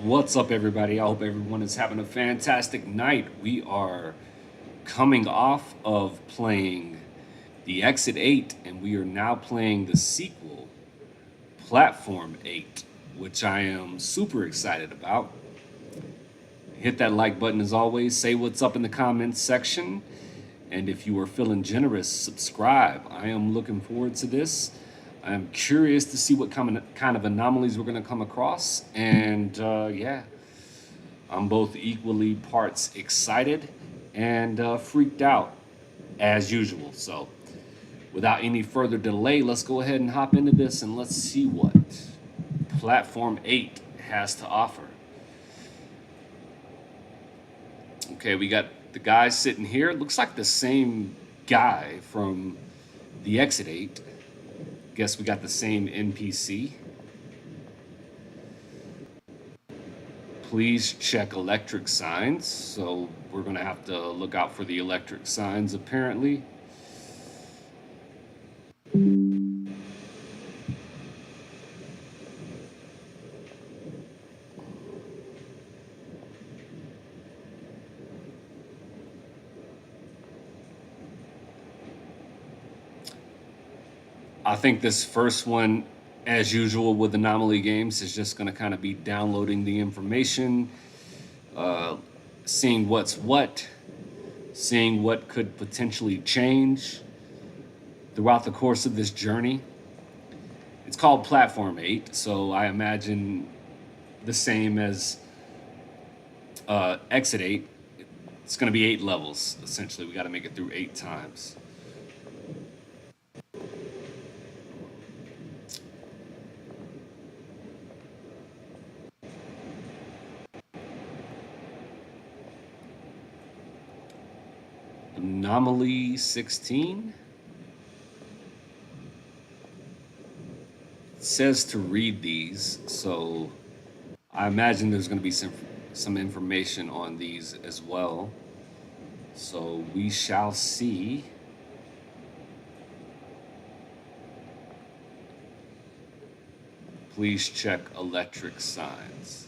What's up, everybody? I hope everyone is having a fantastic night. We are coming off of playing the Exit 8, and we are now playing the sequel, Platform 8, which I am super excited about. Hit that like button as always, say what's up in the comments section, and if you are feeling generous, subscribe. I am looking forward to this. I'm curious to see what kind of anomalies we're going to come across, and yeah. I'm both equally parts excited and freaked out as usual. So, without any further delay, let's go ahead and hop into this and let's see what Platform 8 has to offer. Okay, we got the guy sitting here. Looks like the same guy from the Exit 8. Guess we got the same NPC. Please check electric signs. So we're going to have to look out for the electric signs apparently. I think this first one, as usual with anomaly games, is just going to kind of be downloading the information, seeing what's what, seeing what could potentially change throughout the course of this journey. It's called Platform 8, so I imagine the same as Exit 8. It's going to be 8 levels, essentially. We got to make it through 8 times. Anomaly 16. It says to read these, so I imagine there's going to be some information on these as well. So we shall see. Please check electric signs.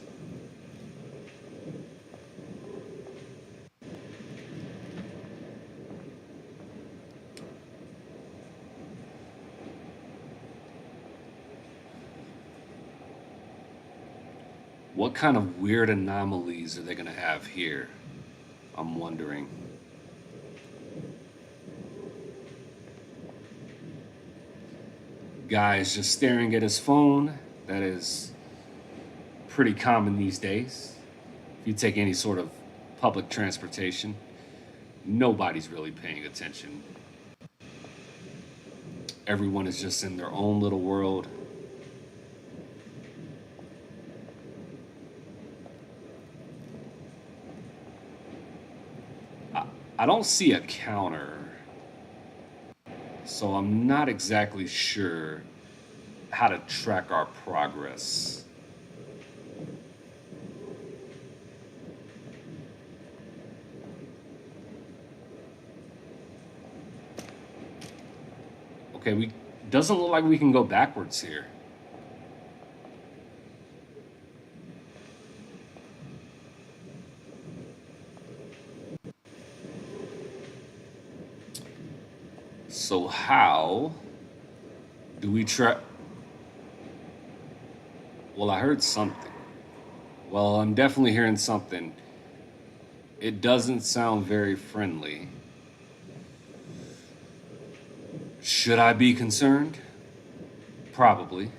What kind of weird anomalies are they going to have here? I'm wondering. Guy's just staring at his phone. That is pretty common these days. If you take any sort of public transportation, nobody's really paying attention. Everyone is just in their own little world. I don't see a counter, so I'm not exactly sure how to track our progress. Okay, we doesn't look like we can go backwards here. So how do we track? Well, I heard something. Well, I'm definitely hearing something. It doesn't sound very friendly. Should I be concerned? Probably.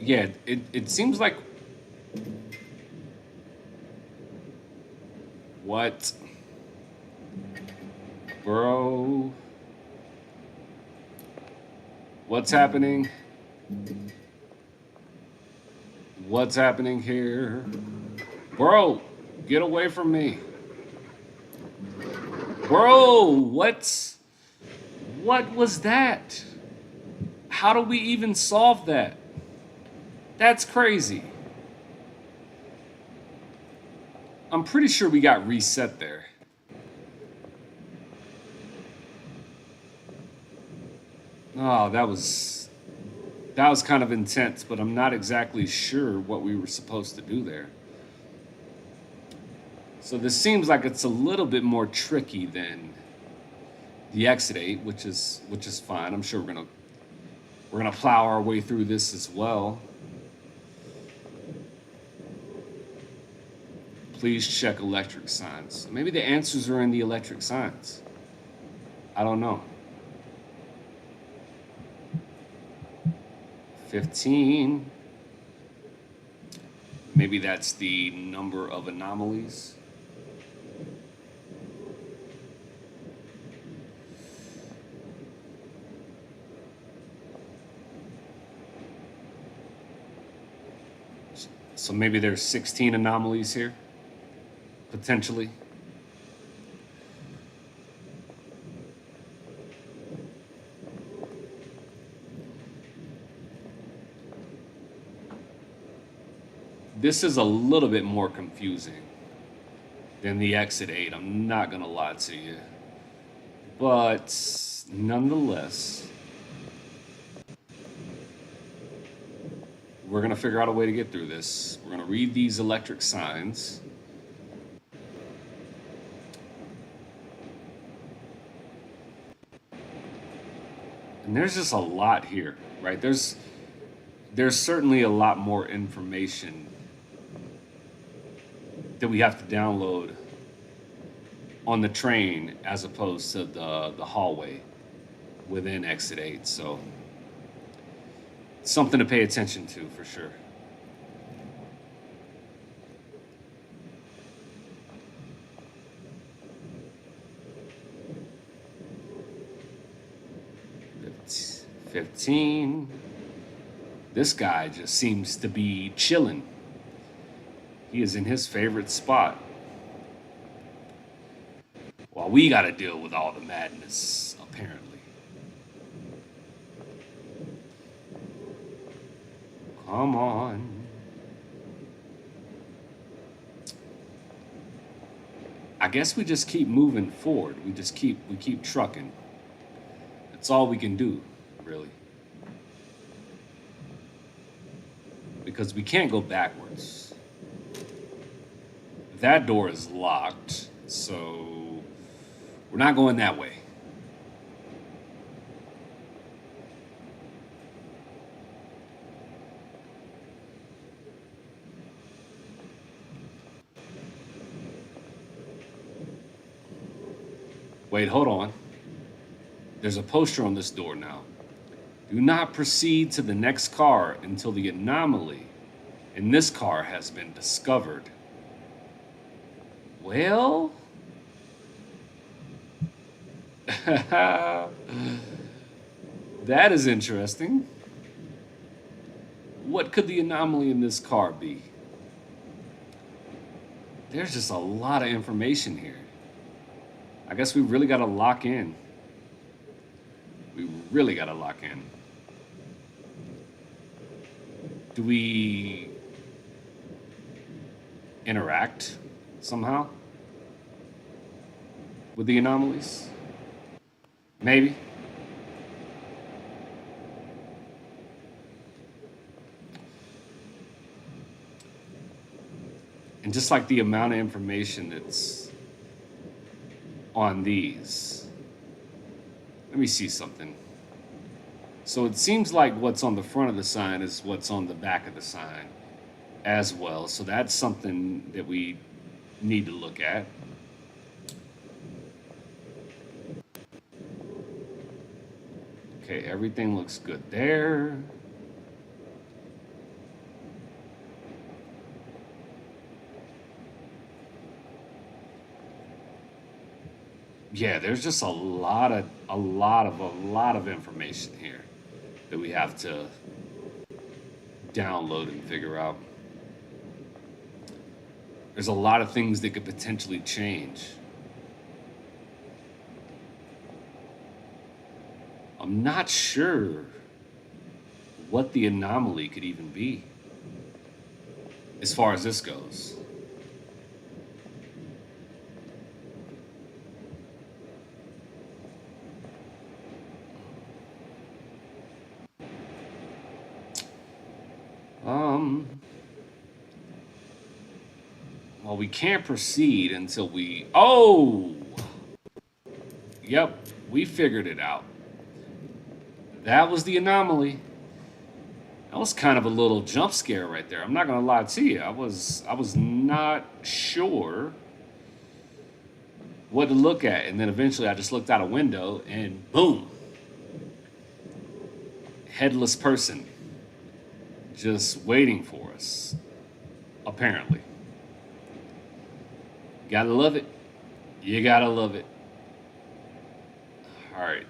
Yeah, it seems like what? Bro, what's happening? What's happening here? Bro, get away from me. Bro, what was that? How do we even solve that? That's crazy. I'm pretty sure we got reset there. Oh, that was kind of intense, but I'm not exactly sure what we were supposed to do there. So this seems like it's a little bit more tricky than the exit 8, which is fine. I'm sure we're gonna plow our way through this as well. Please check electric signs. Maybe the answers are in the electric signs. I don't know. 15. Maybe that's the number of anomalies. So maybe there's 16 anomalies here, potentially. This is a little bit more confusing than the exit 8. I'm not gonna lie to you. But nonetheless, we're gonna figure out a way to get through this. We're gonna read these electric signs. And there's just a lot here, right? There's certainly a lot more information that we have to download on the train as opposed to the hallway within exit 8. So something to pay attention to for sure. It's 15. This guy just seems to be chilling. He is in his favorite spot. While we got to deal with all the madness, apparently. Come on. I guess we just keep moving forward. We keep trucking. That's all we can do, really. Because we can't go backwards. That door is locked, so we're not going that way. Wait, hold on. There's a poster on this door now. Do not proceed to the next car until the anomaly in this car has been discovered. Well, that is interesting. What could the anomaly in this car be? There's just a lot of information here. I guess we really got to lock in. We really got to lock in. Do we interact somehow with the anomalies? Maybe. And just like the amount of information that's on these, let me see something. So it seems like what's on the front of the sign is what's on the back of the sign as well. So that's something that we need to look at. Okay, everything looks good there. Yeah, there's just a lot of information here that we have to download and figure out. There's a lot of things that could potentially change. I'm not sure what the anomaly could even be as far as this goes. Well, we can't proceed until we... Oh! Yep, we figured it out. That was the anomaly. That was kind of a little jump scare right there. I'm not gonna lie to you. I was not sure what to look at, and then eventually I just looked out a window and boom, headless person just waiting for us. Apparently, gotta love it. You gotta love it. All right.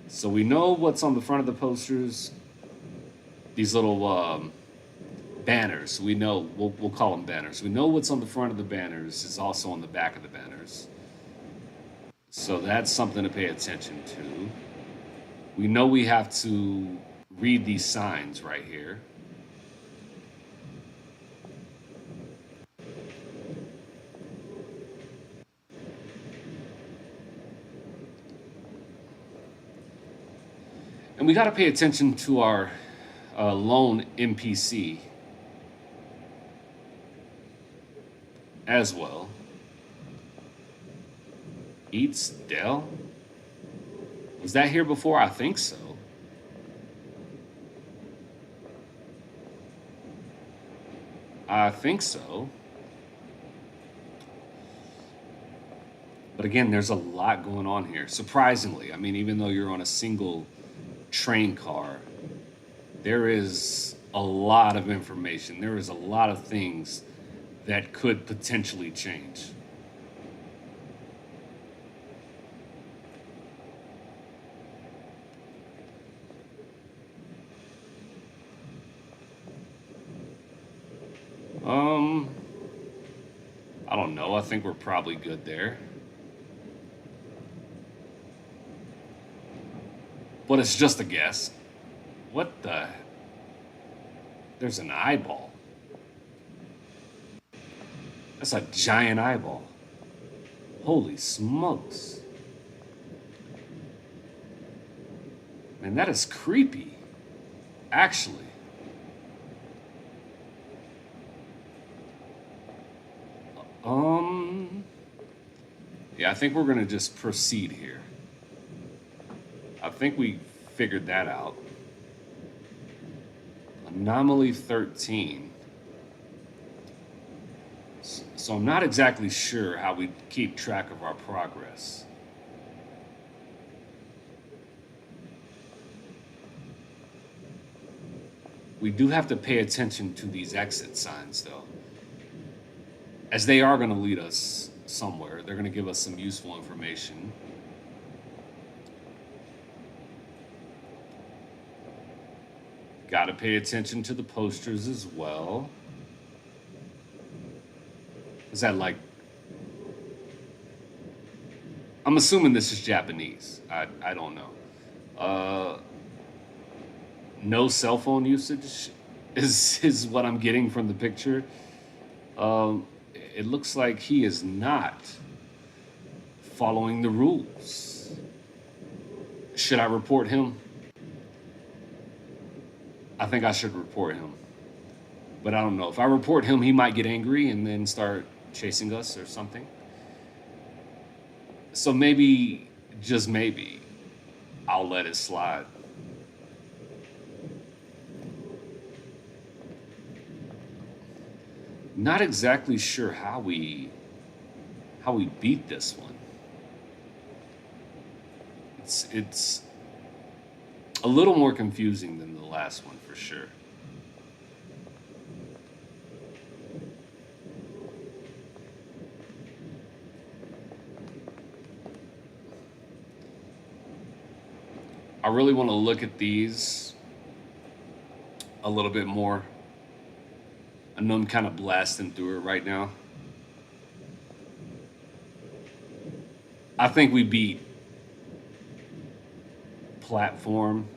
So we know what's on the front of the posters. These little banners. We know, we'll call them banners. We know what's on the front of the banners is also on the back of the banners. So that's something to pay attention to. We know we have to read these signs right here. And we got to pay attention to our lone NPC as well. Eats Dell? Was that here before? I think so. I think so. But again, there's a lot going on here. Surprisingly, I mean, even though you're on a single train car, there is a lot of information. There is a lot of things that could potentially change. I don't know. I think we're probably good there. But it's just a guess. What the? There's an eyeball. That's a giant eyeball. Holy smokes. Man, that is creepy. Actually. Yeah, I think we're gonna just proceed here. I think we figured that out. Anomaly 13. So I'm not exactly sure how we keep track of our progress. We do have to pay attention to these exit signs, though, as they are going to lead us somewhere. They're going to give us some useful information. Got to pay attention to the posters as well. Is that like... I'm assuming this is Japanese. I don't know. No cell phone usage is what I'm getting from the picture. It looks like he is not following the rules. Should I report him? I think I should report him. But I don't know. If I report him, he might get angry and then start chasing us or something. So maybe, just maybe, I'll let it slide. Not exactly sure how we beat this one. It's a little more confusing than the last one for sure. I really want to look at these a little bit more. I know I'm kind of blasting through it right now. I think we beat Platform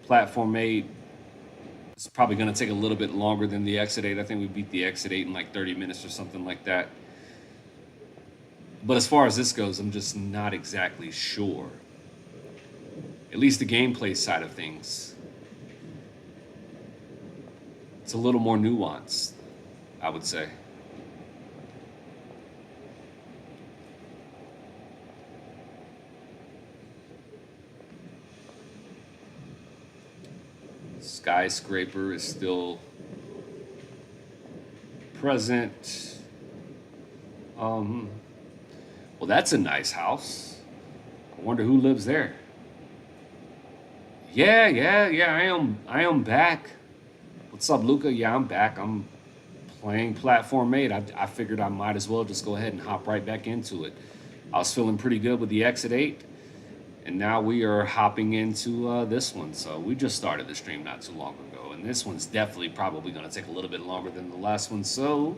8. It's probably going to take a little bit longer than the Exit 8. I think we beat the Exit 8 in like 30 minutes or something like that. But as far as this goes, I'm just not exactly sure. At least the gameplay side of things. It's a little more nuanced, I would say. Skyscraper is still present. Um, well, that's a nice house. I wonder who lives there. Yeah. I am back. What's up, Luca? Yeah, I'm back. I'm playing Platform 8. I figured I might as well just go ahead and hop right back into it. I was feeling pretty good with the Exit 8, and now we are hopping into this one. So we just started the stream not too long ago, and this one's definitely probably going to take a little bit longer than the last one. So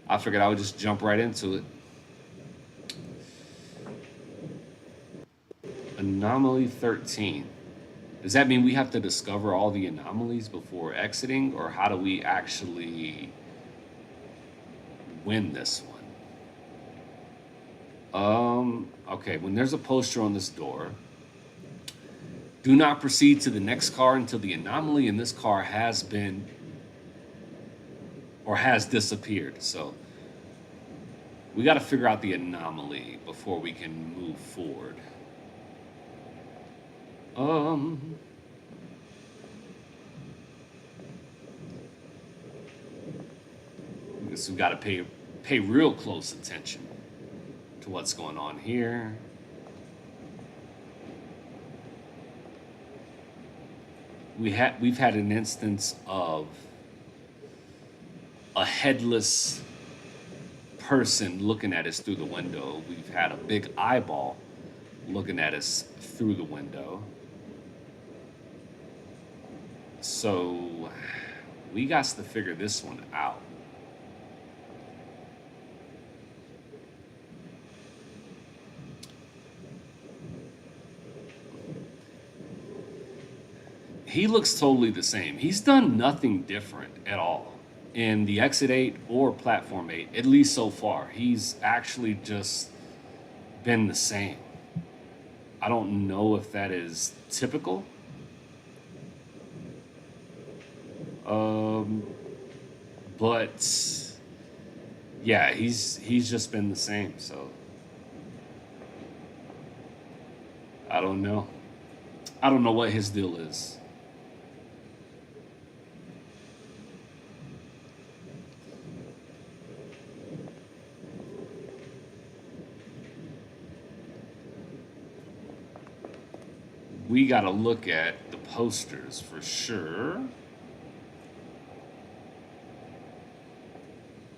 I figured I would just jump right into it. Anomaly 13. Does that mean we have to discover all the anomalies before exiting, or how do we actually win this one? Okay, when there's a poster on this door, do not proceed to the next car until the anomaly in this car has been or has disappeared. So we got to figure out the anomaly before we can move forward. I guess we got to pay real close attention to what's going on here. We've had an instance of a headless person looking at us through the window. We've had a big eyeball looking at us through the window. So we got to figure this one out. He looks totally the same. He's done nothing different at all in the Exit 8 or Platform 8, at least so far. He's actually just been the same. I don't know if that is typical. But yeah, he's just been the same. So I don't know. I don't know what his deal is. We got to look at the posters for sure.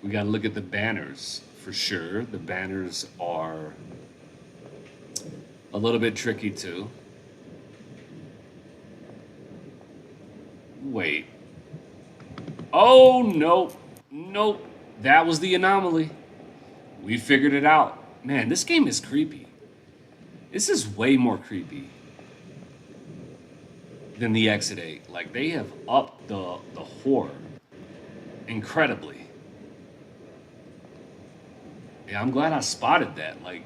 We got to look at the banners for sure. The banners are a little bit tricky too. Wait. Oh, nope. Nope. That was the anomaly. We figured it out. Man, this game is creepy. This is way more creepy than the Exit 8. Like, they have upped the horror incredibly. Yeah, I'm glad I spotted that. Like,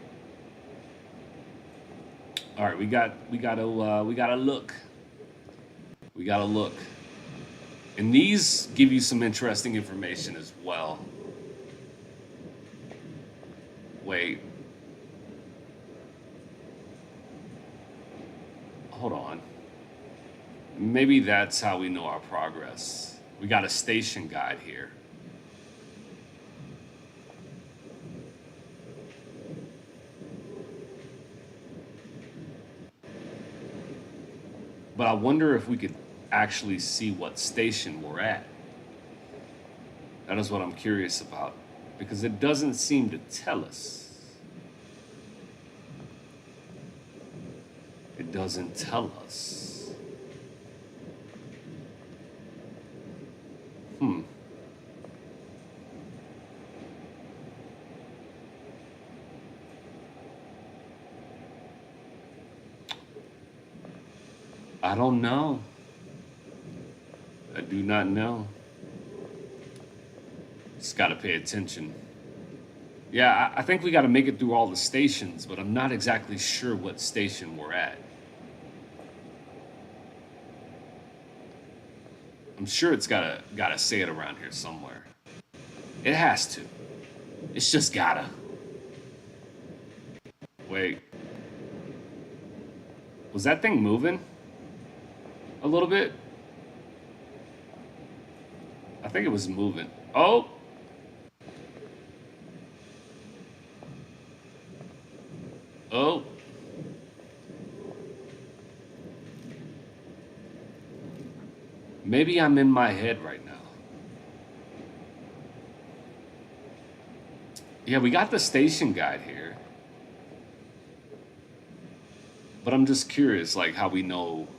all right, we gotta look. We gotta look. And these give you some interesting information as well. Wait. Hold on. Maybe that's how we know our progress. We got a station guide here. But I wonder if we could actually see what station we're at. That is what I'm curious about, because it doesn't seem to tell us. It doesn't tell us. I don't know. I do not know. Just got to pay attention. Yeah, I think we got to make it through all the stations, but I'm not exactly sure what station we're at. I'm sure it's gotta say it around here somewhere. It has to. It's just gotta. Wait. Was that thing moving? A little bit? I think it was moving. Oh! Oh! Maybe I'm in my head right now. Yeah, we got the station guide here. But I'm just curious, like, how we know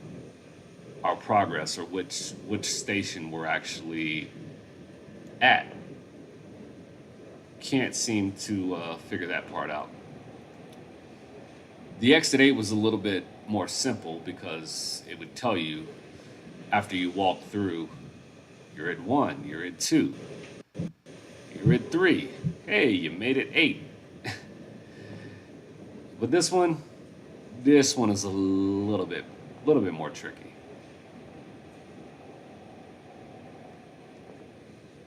our progress or which station we're actually at. Can't seem to figure that part out. The Exit 8 was a little bit more simple because it would tell you after you walk through, you're at 1, you're at 2, you're at 3. Hey, you made it 8. But this one is a little bit more tricky.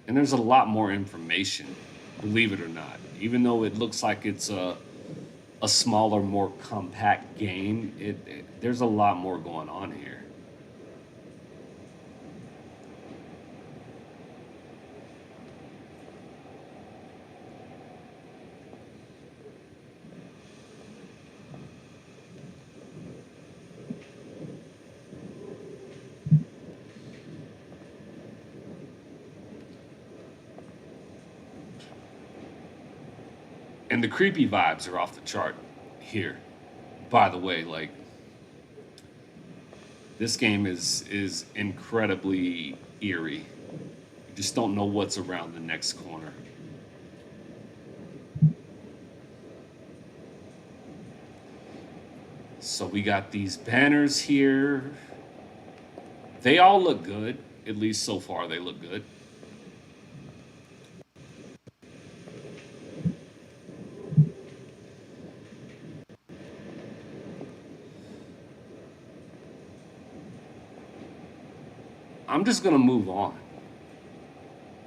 And there's a lot more information, believe it or not. Even though it looks like it's a smaller, more compact game, there's a lot more going on here. And the creepy vibes are off the chart here. By the way, like this game is incredibly eerie. You just don't know what's around the next corner. So we got these banners here. They all look good. At least so far they look good. I'm just gonna move on.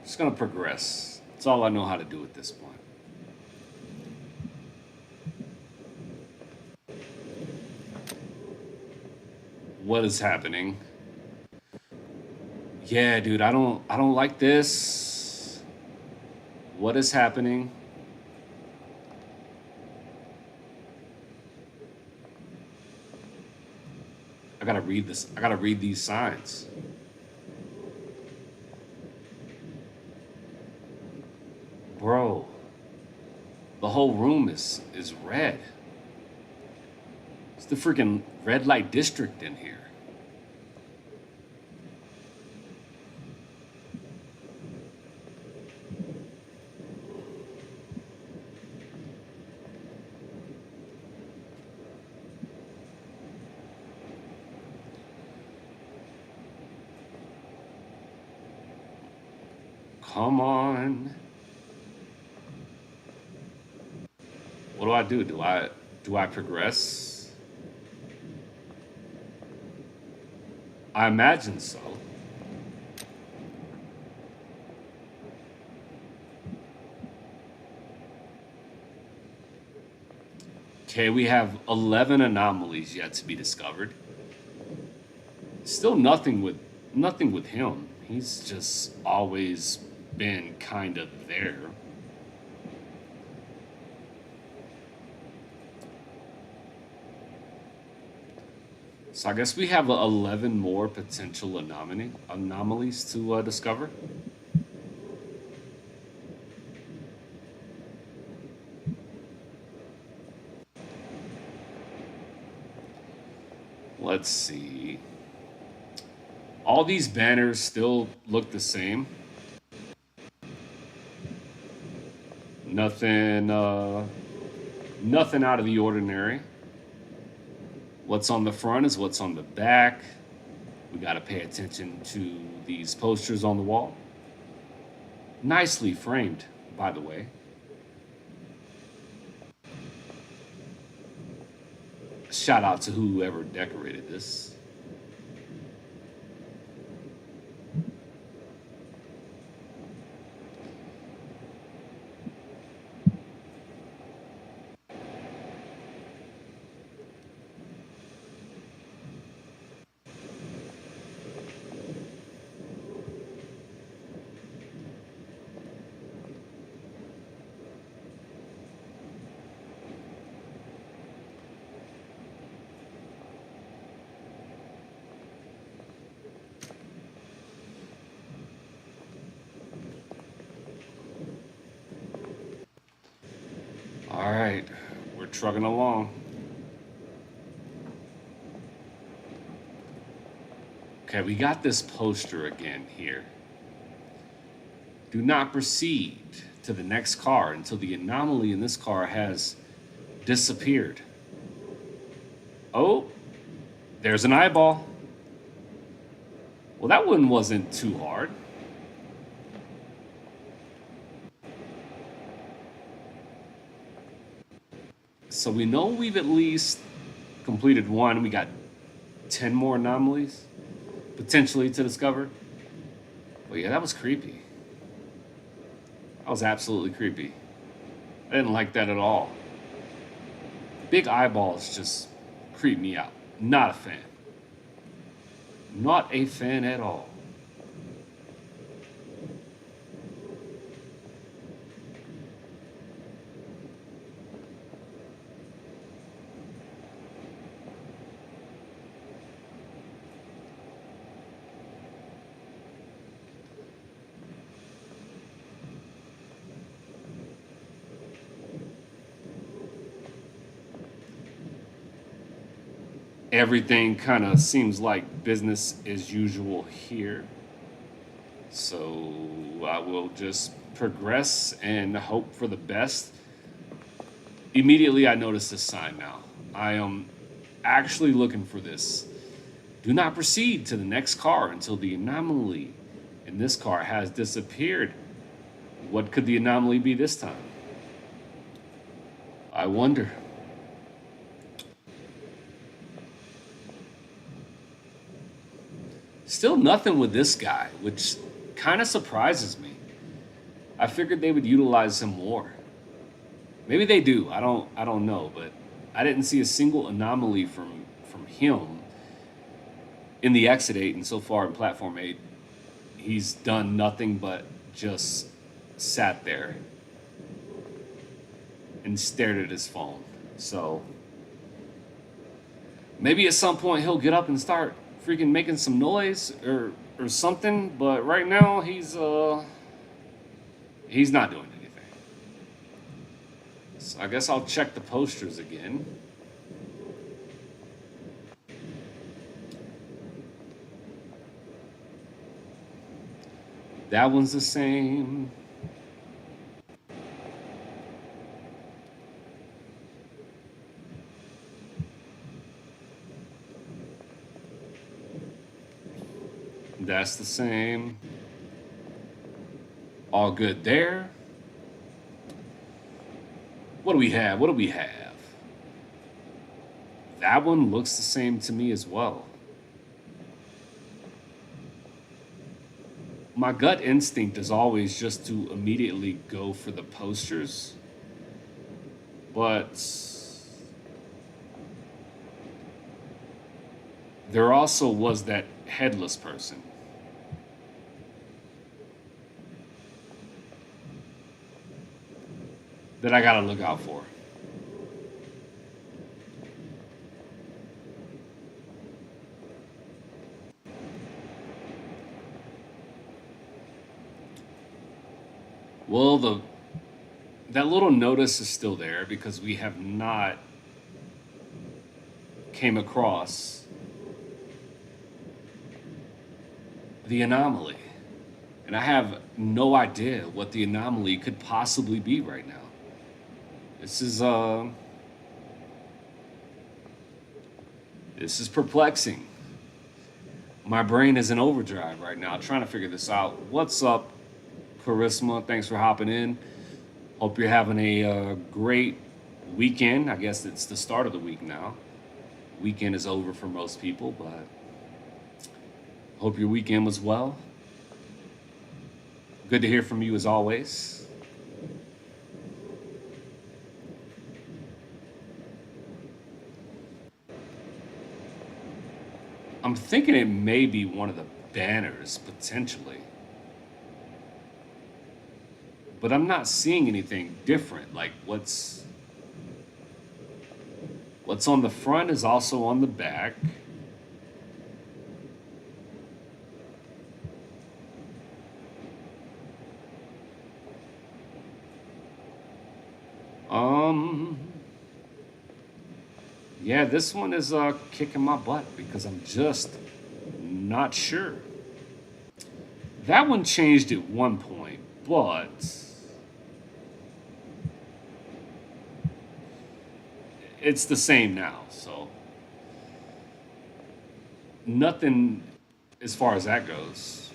Just gonna progress. That's all I know how to do at this point. What is happening? Yeah, dude, I don't like this. What is happening? I gotta read this. I gotta read these signs. Bro, the whole room is red. It's the freaking red light district in here. Come on. What do I do? Do I progress? I imagine so. Okay, we have 11 anomalies yet to be discovered. Still nothing with him. He's just always been kind of there. So I guess we have 11 more potential anomalies to discover. Let's see. All these banners still look the same. Nothing, nothing out of the ordinary. What's on the front is what's on the back. We got to pay attention to these posters on the wall. Nicely framed, by the way. Shout out to whoever decorated this. trucking along. Okay, we got this poster again here. Do not proceed to the next car until the anomaly in this car has disappeared. Oh, there's an eyeball. Well, that one wasn't too hard. So we know we've at least completed one. We got 10 more anomalies potentially to discover. But yeah, that was creepy. That was absolutely creepy. I didn't like that at all. Big eyeballs just creep me out. Not a fan. Not a fan at all. Everything kind of seems like business as usual here. So I will just progress and hope for the best. Immediately, I notice this sign now. I am actually looking for this. Do not proceed to the next car until the anomaly in this car has disappeared. What could the anomaly be this time? I wonder. Still nothing with this guy, which kind of surprises me. I figured they would utilize him more. Maybe they do. I don't know, but I didn't see a single anomaly from him in the Exit 8, and so far in Platform 8, he's done nothing but just sat there and stared at his phone. So maybe at some point he'll get up and start freaking making some noise or something, but right now he's not doing anything. So I guess I'll check the posters again. That one's the same. That's the same. All good there. What do we have? What do we have? That one looks the same to me as well. My gut instinct is always just to immediately go for the posters. But there also was that headless person. That I gotta look out for. Well, that little notice is still there because we have not came across the anomaly. And I have no idea what the anomaly could possibly be right now. This is perplexing. My brain is in overdrive right now, trying to figure this out. What's up, Charisma? Thanks for hopping in. Hope you're having a great weekend. I guess it's the start of the week now. Weekend is over for most people, but hope your weekend was well. Good to hear from you as always. I'm thinking it may be one of the banners, potentially. But I'm not seeing anything different. Like what's on the front is also on the back. Um, Yeah, this one is kicking my butt because I'm just not sure. That one changed at one point, but it's the same now. So nothing as far as that goes.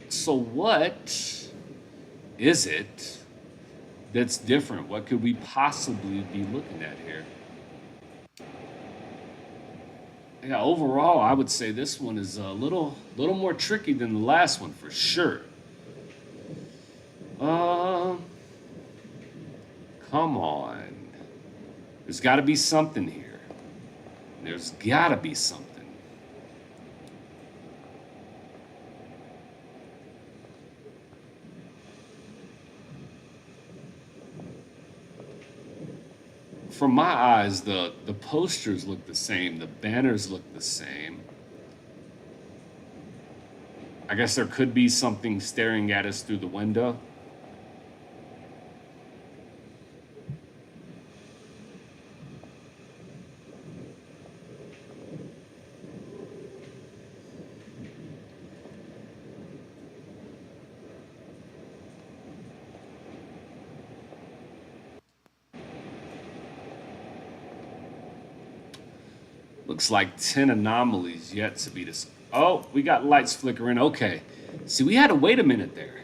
So what is it that's different? What could we possibly be looking at here? Yeah, overall, I would say this one is a little more tricky than the last one for sure. Um, Come on. There's got to be something here. There's got to be something. From my eyes, the posters look the same. The banners look the same. I guess there could be something staring at us through the window. Looks like 10 anomalies yet to be dis. Oh, we got lights flickering. Okay. See, we had to wait a minute there.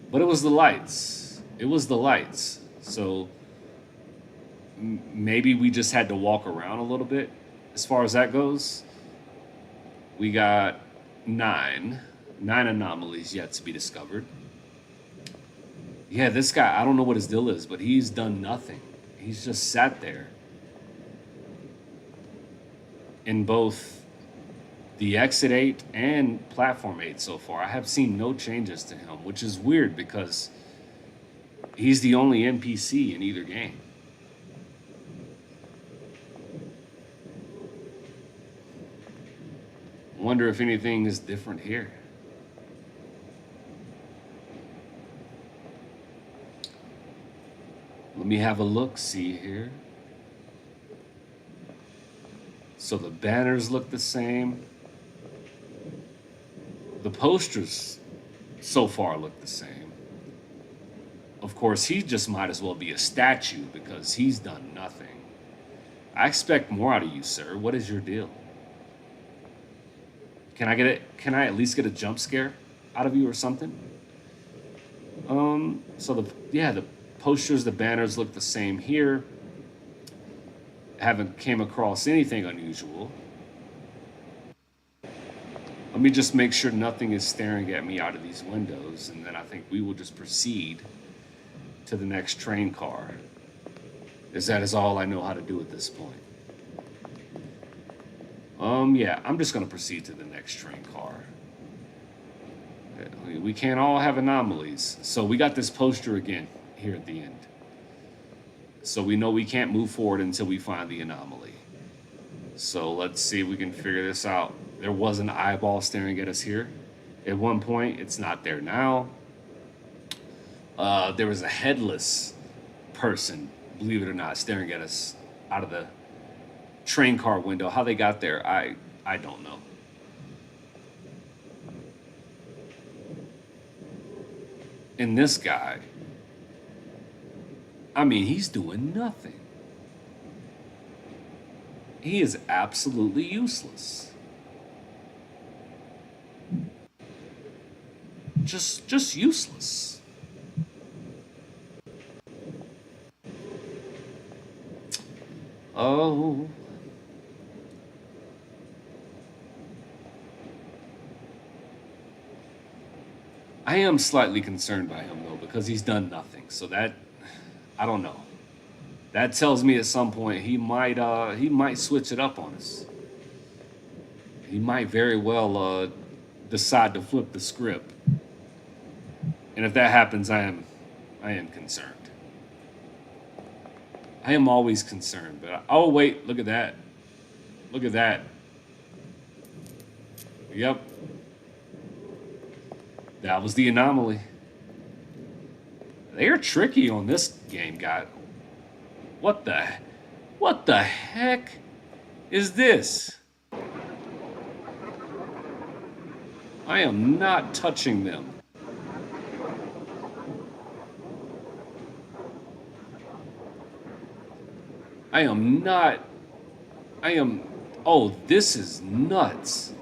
But it was the lights. It was the lights. So maybe we just had to walk around a little bit as far as that goes. We got nine anomalies yet to be discovered. Yeah, this guy, I don't know what his deal is, but he's done nothing. He's just sat there. In both the Exit 8 and Platform 8 so far, I have seen no changes to him, which is weird because he's the only NPC in either game. Wonder if anything is different here. Let me have a look, see here. So the banners look the same. The posters so far look the same. Of course, he just might as well be a statue because he's done nothing. I expect more out of you, sir. What is your deal? Can I get it? Can I at least get a jump scare out of you or something? So the posters, the banners look the same here. Haven't came across anything unusual. Let me just make sure nothing is staring at me out of these windows, and then I think we will just proceed to the next train car. As that is all I know how to do at this point. Yeah, I'm just gonna proceed to the next train car. We can't all have anomalies. So we got this poster again here at the end. So we know we can't move forward until we find the anomaly. So let's see if we can figure this out. There was an eyeball staring at us here. At one point, it's not there now. There was a headless person, believe it or not, staring at us out of the train car window. How they got there, I don't know. And this guy, I mean, he's doing nothing. He is absolutely useless. Just useless. Oh. I am slightly concerned by him though because he's done nothing. So that I don't know. That tells me at some point he might switch it up on us. He might very well decide to flip the script. And if that happens, I am concerned. I am always concerned, but oh wait, look at that. Look at that. Yep. That was the anomaly. They are tricky on this game, guy. What the what the heck is this? I am not touching them. I am not. I am. Oh, this is nuts.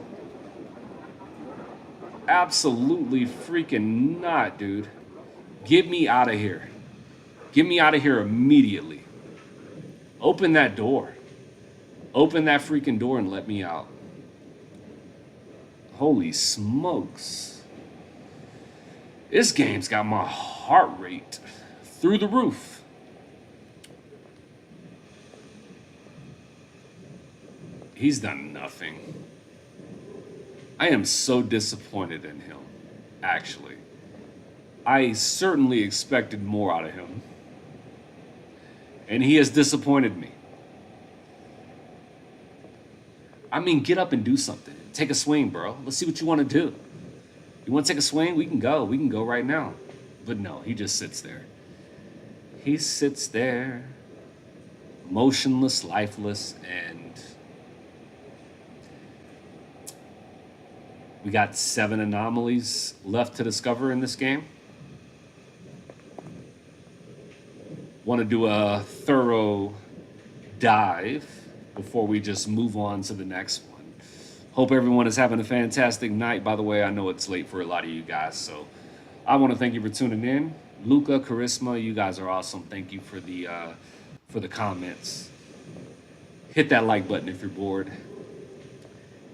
Absolutely freaking not, dude. Get me out of here. Get me out of here immediately. Open that door. Open that freaking door and let me out. Holy smokes. This game's got my heart rate through the roof. He's done nothing. I am so disappointed in him, actually. I certainly expected more out of him. And he has disappointed me. I mean, get up and do something. Take a swing, bro. Let's see what you want to do. You want to take a swing? We can go. We can go right now. But no, he just sits there. He sits there, motionless, lifeless, and we got 7 anomalies left to discover in this game. Want to do a thorough dive before we just move on to the next one. Hope everyone is having a fantastic night. By the way, I know it's late for a lot of you guys, so I want to thank you for tuning in. Luca, Charisma, you guys are awesome. Thank you for the comments. Hit that like button if you're bored.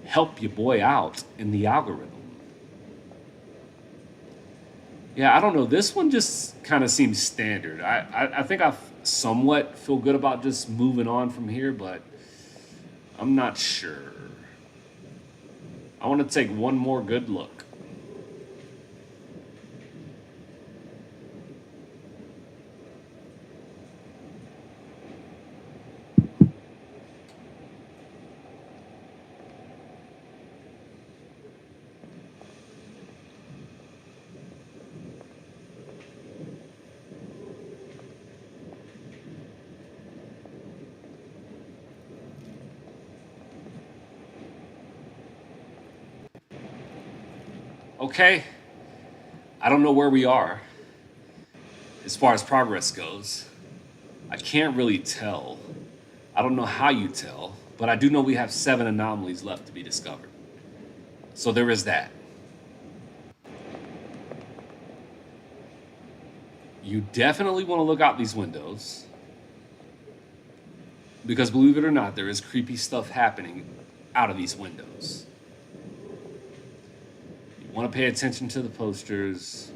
Help your boy out in the algorithm. Yeah, I don't know. This one just kind of seems standard. I think I somewhat feel good about just moving on from here, but I'm not sure. I want to take one more good look. Okay, I don't know where we are as far as progress goes. I can't really tell. I don't know how you tell, but I do know we have 7 anomalies left to be discovered. So there is that. You definitely want to look out these windows because believe it or not, there is creepy stuff happening out of these windows. Want to pay attention to the posters.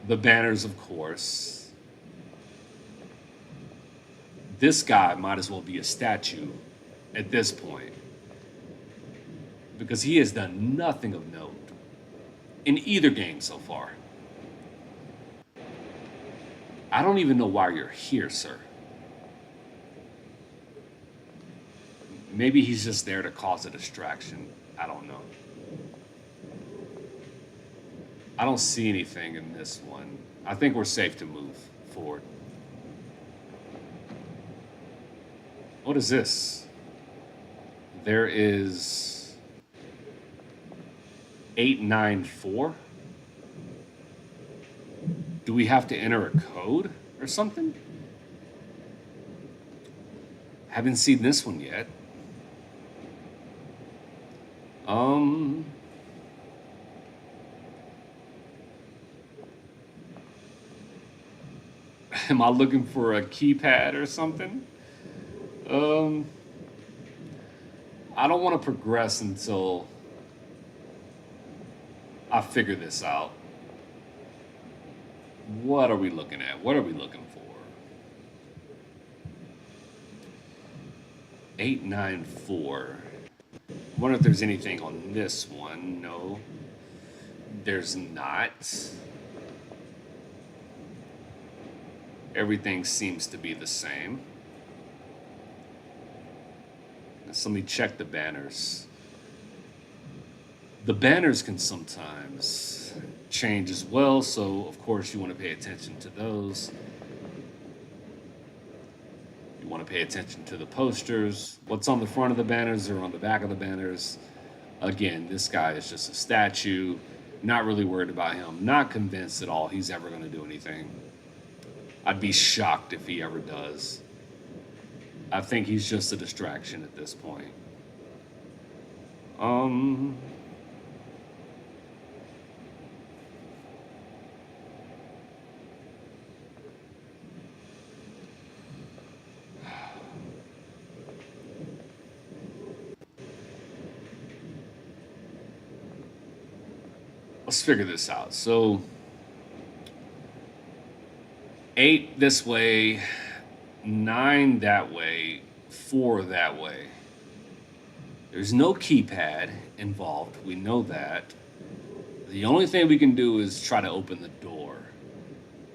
The banners, of course. This guy might as well be a statue at this point because he has done nothing of note in either game so far. I don't even know why you're here, sir. Maybe he's just there to cause a distraction. I don't know. I don't see anything in this one. I think we're safe to move forward. What is this? There is 894. Do we have to enter a code or something? Haven't seen this one yet. Am I looking for a keypad or something? I don't want to progress until I figure this out. What are we looking at? What are we looking for? 894. I wonder if there's anything on this one. No, there's not. Everything seems to be the same. So let me check the banners. The banners can sometimes change as well, so of course you want to pay attention to those. You want to pay attention to the posters. What's on the front of the banners or on the back of the banners? Again, this guy is just a statue. Not really worried about him. Not convinced at all he's ever going to do anything. I'd be shocked if he ever does. I think he's just a distraction at this point. Um, let's figure this out. So 8 this way, 9 that way, 4 that way. There's no keypad involved. We know that. The only thing we can do is try to open the door.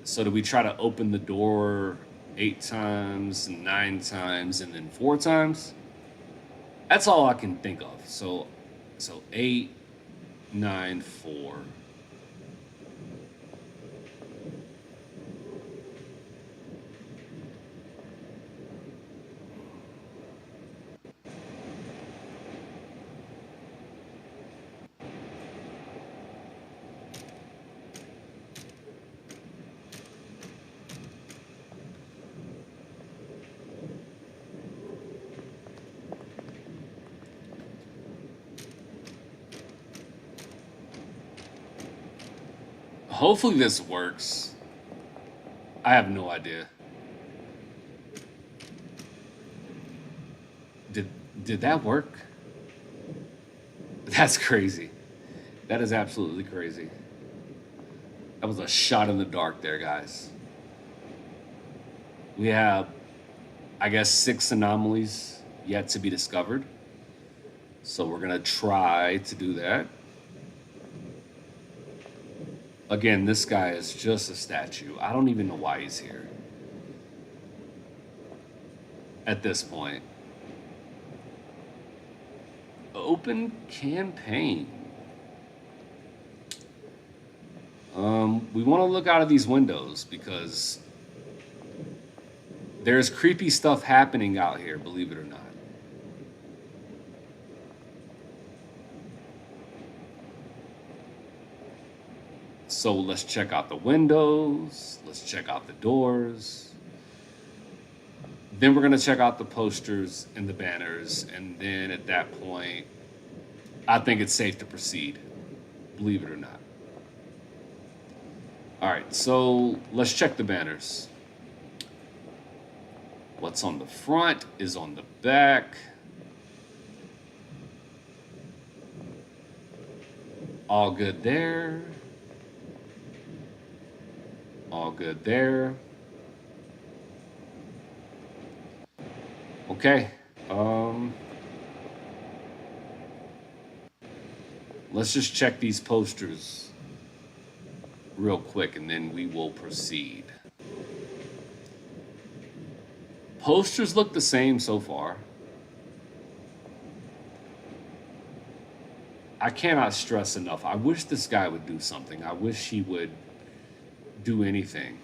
So do we try to open the door 8 times, 9 times, and then 4 times? That's all I can think of. So 8, 9, 4. Hopefully this works. I have no idea. Did that work? That's crazy. That is absolutely crazy. That was a shot in the dark there, guys. We have, I guess, 6 anomalies yet to be discovered. So we're going to try to do that. Again, this guy is just a statue. I don't even know why he's here at this point. Open campaign. We want to look out of these windows because there's creepy stuff happening out here, believe it or not. So let's check out the windows. Let's check out the doors. Then we're going to check out the posters and the banners. And then at that point, I think it's safe to proceed, believe it or not. All right, so let's check the banners. What's on the front is on the back. All good there. All good there. Okay. Let's just check these posters real quick and then we will proceed. Posters look the same so far. I cannot stress enough. I wish this guy would do something. I wish he would do anything.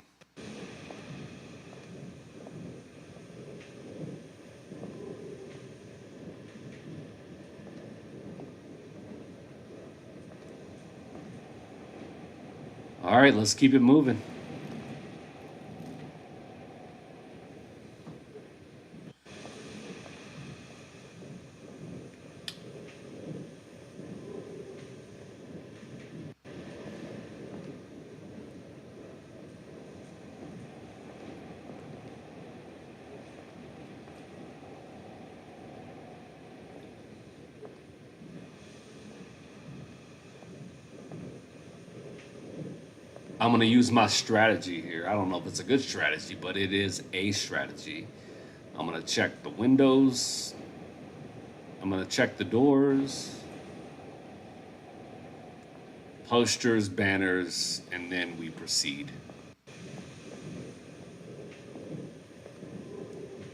All right, let's keep it moving. I'm going to use my strategy here. I don't know if it's a good strategy, but it is a strategy. I'm going to check the windows. I'm going to check the doors, posters, banners, and then we proceed.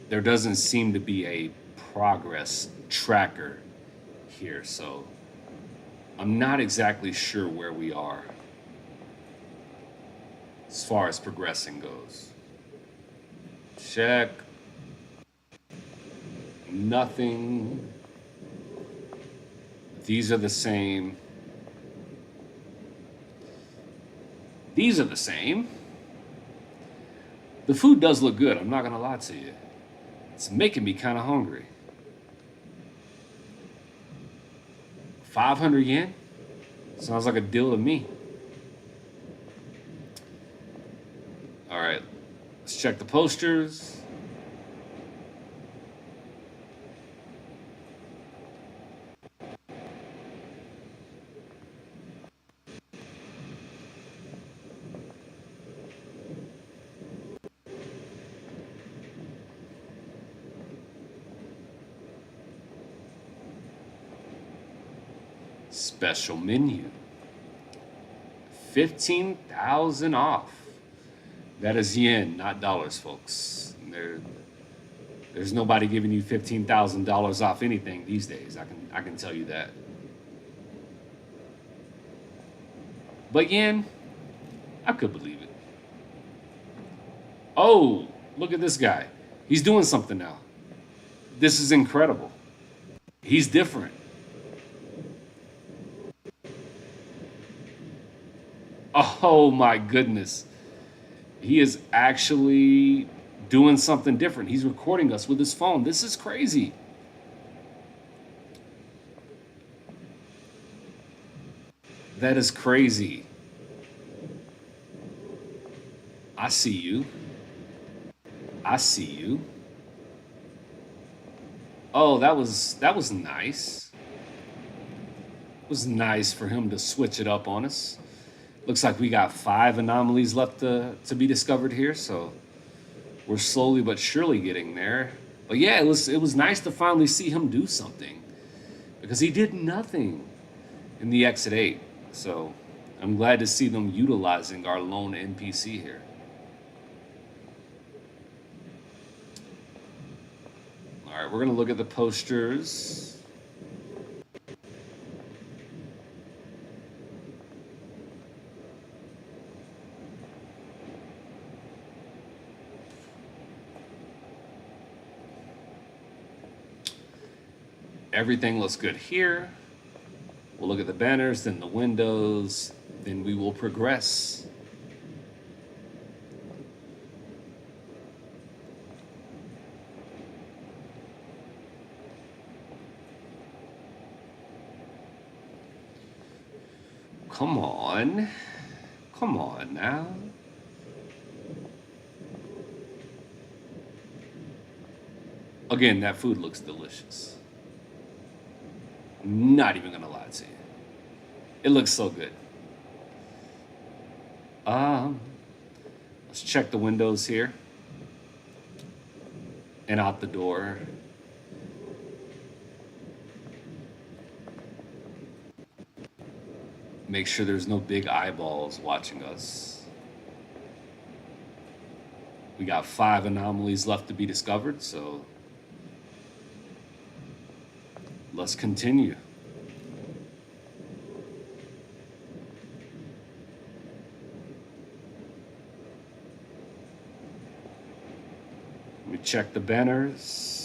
There doesn't seem to be a progress tracker here, so I'm not exactly sure where we are as far as progressing goes. Check. Nothing. These are the same. These are the same. The food does look good, I'm not gonna lie to you. It's making me kind of hungry. 500 yen? Sounds like a deal to me. All right, let's check the posters. Special menu. 15,000 off. That is yen, not dollars, folks. There's nobody giving you $15,000 off anything these days. I can tell you that. But yen, I could believe it. Oh, look at this guy. He's doing something now. This is incredible. He's different. Oh my goodness. He is actually doing something different. He's recording us with his phone. This is crazy. That is crazy. I see you. I see you. Oh, that was nice. It was nice for him to switch it up on us. Looks like we got 5 anomalies left to be discovered here, so we're slowly but surely getting there. But yeah, it was nice to finally see him do something, because he did nothing in the Exit 8. So I'm glad to see them utilizing our lone NPC here. All right, we're gonna look at the posters. Everything looks good here. We'll look at the banners, then the windows, then we will progress. Come on. Come on now. Again, that food looks delicious. Not even gonna lie to you. It looks so good. Let's check the windows here. And out the door. Make sure there's no big eyeballs watching us. We got 5 anomalies left to be discovered, so let's continue. We check the banners.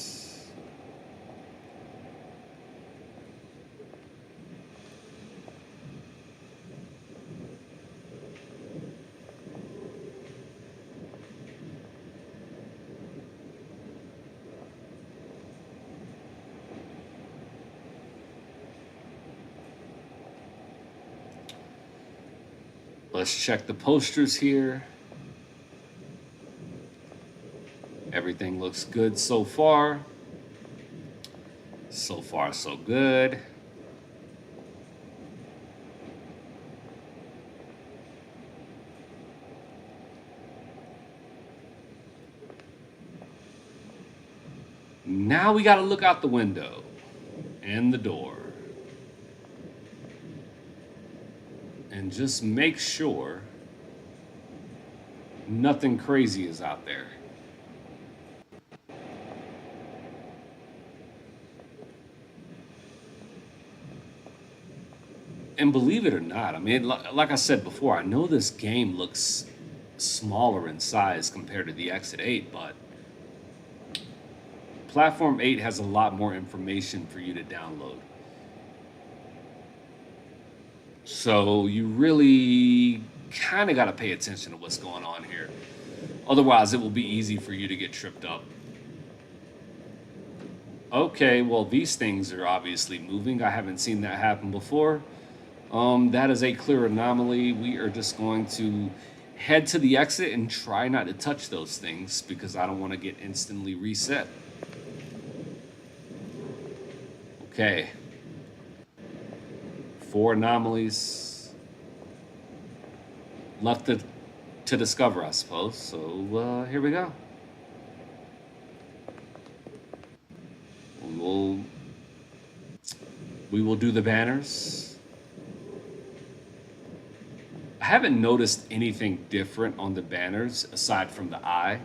Let's check the posters here. Everything looks good so far. So far, so good. Now we got to look out the window and the door. And just make sure nothing crazy is out there. And believe it or not, I mean, like I said before, I know this game looks smaller in size compared to the Exit 8, but Platform 8 has a lot more information for you to download. So you really kind of got to pay attention to what's going on here. Otherwise, it will be easy for you to get tripped up. Okay, well, these things are obviously moving. I haven't seen that happen before. That is a clear anomaly. We are just going to head to the exit and try not to touch those things because I don't want to get instantly reset. Okay. 4 anomalies left to discover, I suppose. So here we go. We will do the banners. I haven't noticed anything different on the banners aside from the eye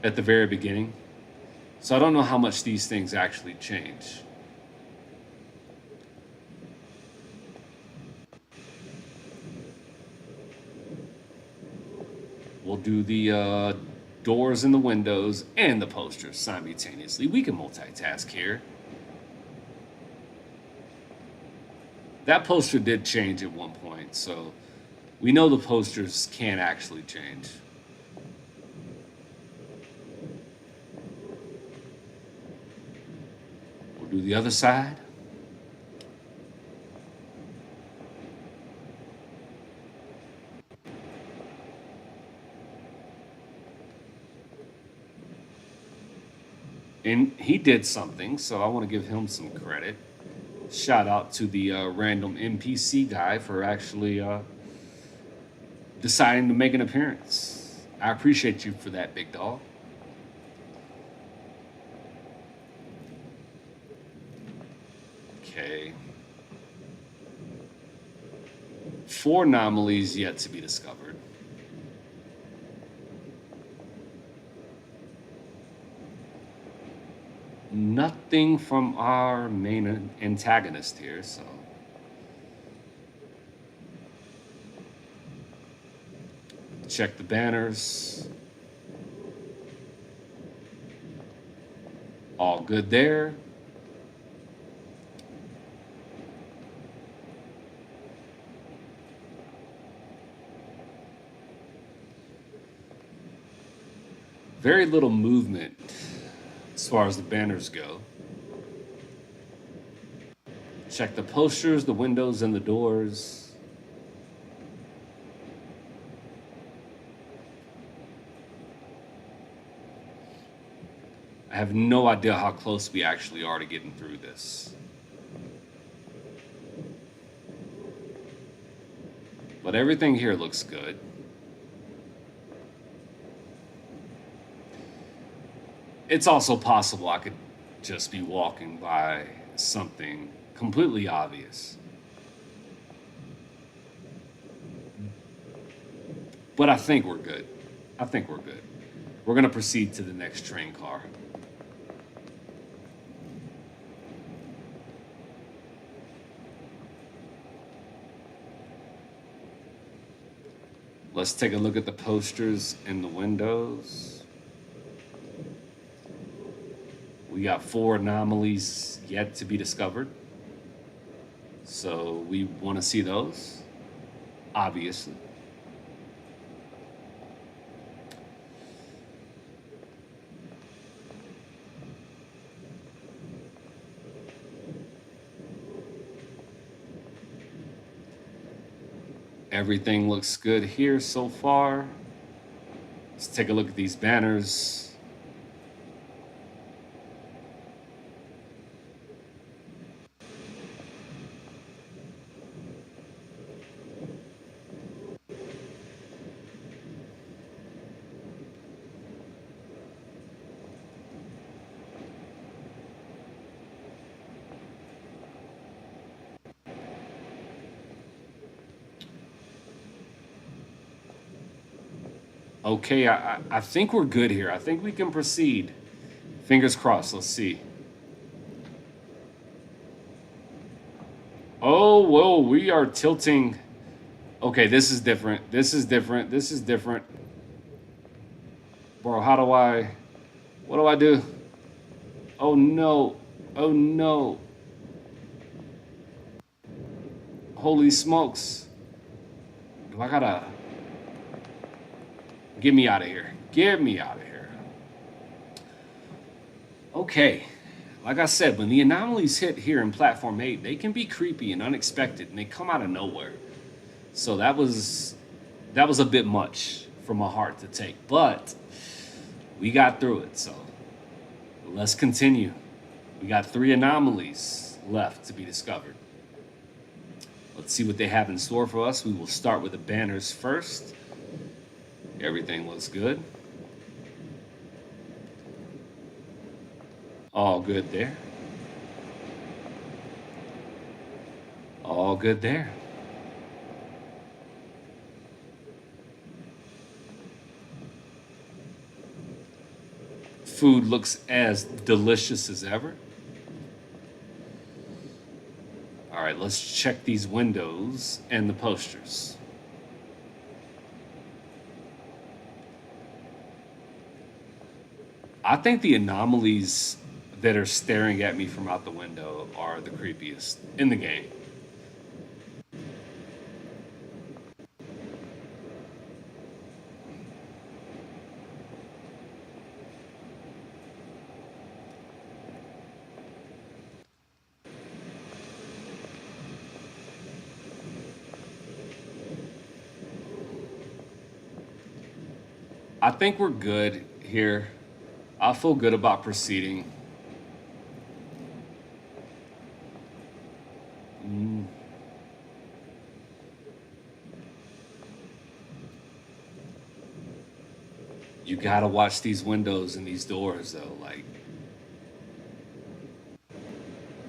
at the very beginning. So I don't know how much these things actually change. We'll do the doors and the windows and the posters simultaneously. We can multitask here. That poster did change at one point, so we know the posters can actually change. We'll do the other side. And he did something, so I want to give him some credit. Shout out to the random NPC guy for actually deciding to make an appearance. I appreciate you for that, big dog. Okay. 4 anomalies yet to be discovered. Nothing from our main antagonist here, so. Check the banners. All good there. Very little movement as far as the banners go. Check the posters, the windows, and the doors. I have no idea how close we actually are to getting through this. But everything here looks good. It's also possible I could just be walking by something completely obvious. But I think we're good. I think we're good. We're going to proceed to the next train car. Let's take a look at the posters in the windows. We got 4 anomalies yet to be discovered. So we want to see those, obviously. Everything looks good here so far. Let's take a look at these banners. Okay, I think we're good here. I think we can proceed. Fingers crossed. Let's see. Oh, whoa. We are tilting. Okay, this is different. This is different. This is different. Bro, how do I... What do I do? Oh, no. Oh, no. Holy smokes. Do I gotta... Get me out of here. Get me out of here. Okay. Like I said, when the anomalies hit here in Platform 8, they can be creepy and unexpected, and they come out of nowhere. So that was a bit much for my heart to take. But we got through it, so let's continue. We got 3 anomalies left to be discovered. Let's see what they have in store for us. We will start with the banners first. Everything looks good. All good there. All good there. Food looks as delicious as ever. All right, let's check these windows and the posters. I think the anomalies that are staring at me from out the window are the creepiest in the game. I think we're good here. I feel good about proceeding. You gotta watch these windows and these doors, though. Like,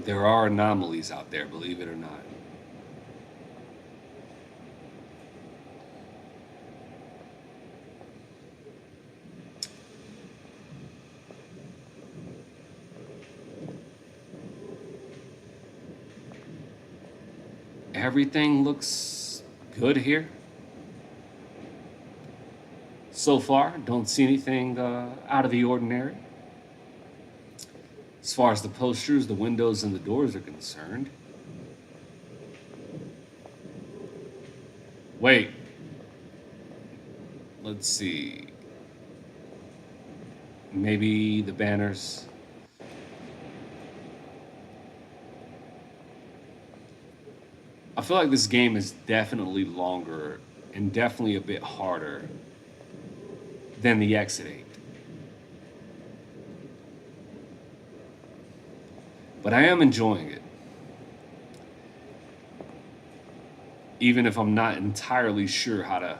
there are anomalies out there, believe it or not. Everything looks good here. So far, don't see anything out of the ordinary. As far as the posters, the windows, and the doors are concerned. Wait. Let's see. Maybe the banners. I feel like this game is definitely longer and definitely a bit harder than the Exit 8. But I am enjoying it. Even if I'm not entirely sure how to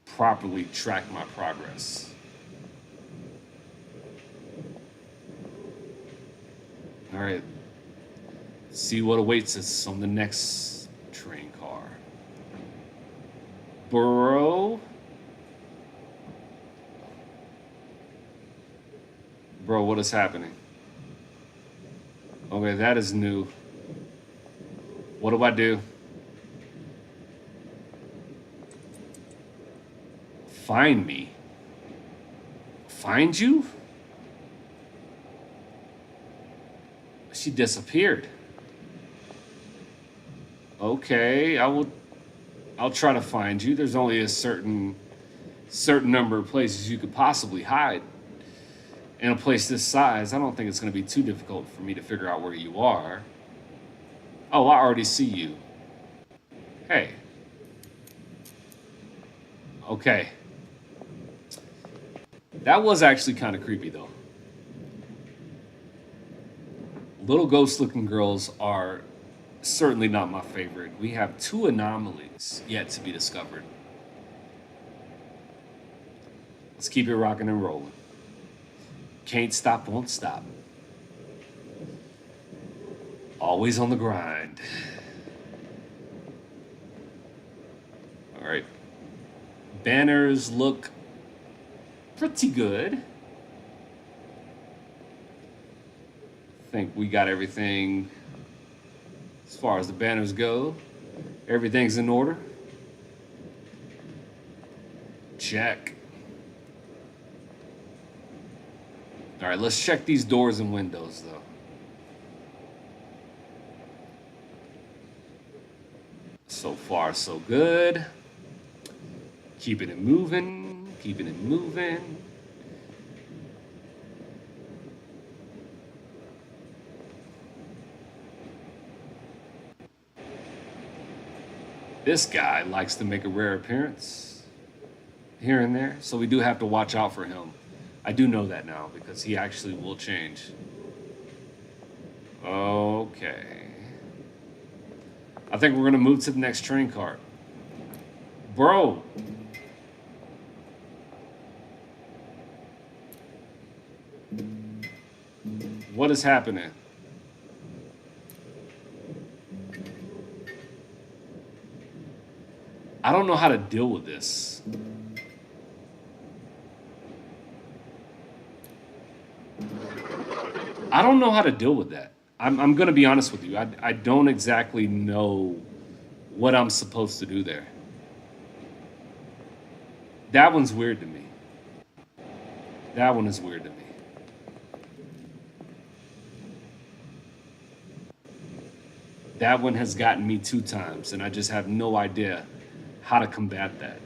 properly track my progress. All right. See what awaits us on the next train car. Bro, what is happening? Okay, that is new. What do I do? Find me? Find you? She disappeared. Okay, I'll try to find you. There's only a certain number of places you could possibly hide. In a place this size, I don't think it's going to be too difficult for me to figure out where you are. Oh, I already see you. Hey. Okay. That was actually kind of creepy, though. Little ghost-looking girls are certainly not my favorite. We have 2 anomalies yet to be discovered. Let's keep it rocking and rolling. Can't stop, won't stop. Always on the grind. All right. Banners look pretty good. I think we got everything As far as the banners go, everything's in order. Check. All right, let's check these doors and windows, though. So far, so good. Keeping it moving, keeping it moving. This guy likes to make a rare appearance here and there, so we do have to watch out for him. I do know that now because he actually will change. Okay. I think we're gonna move to the next train cart. Bro. What is happening? I don't know how to deal with this. I don't know how to deal with that. I'm going to be honest with you. I don't exactly know what I'm supposed to do there. That one's weird to me. That one is weird to me. That one has gotten me 2 times, and I just have no idea how to combat that.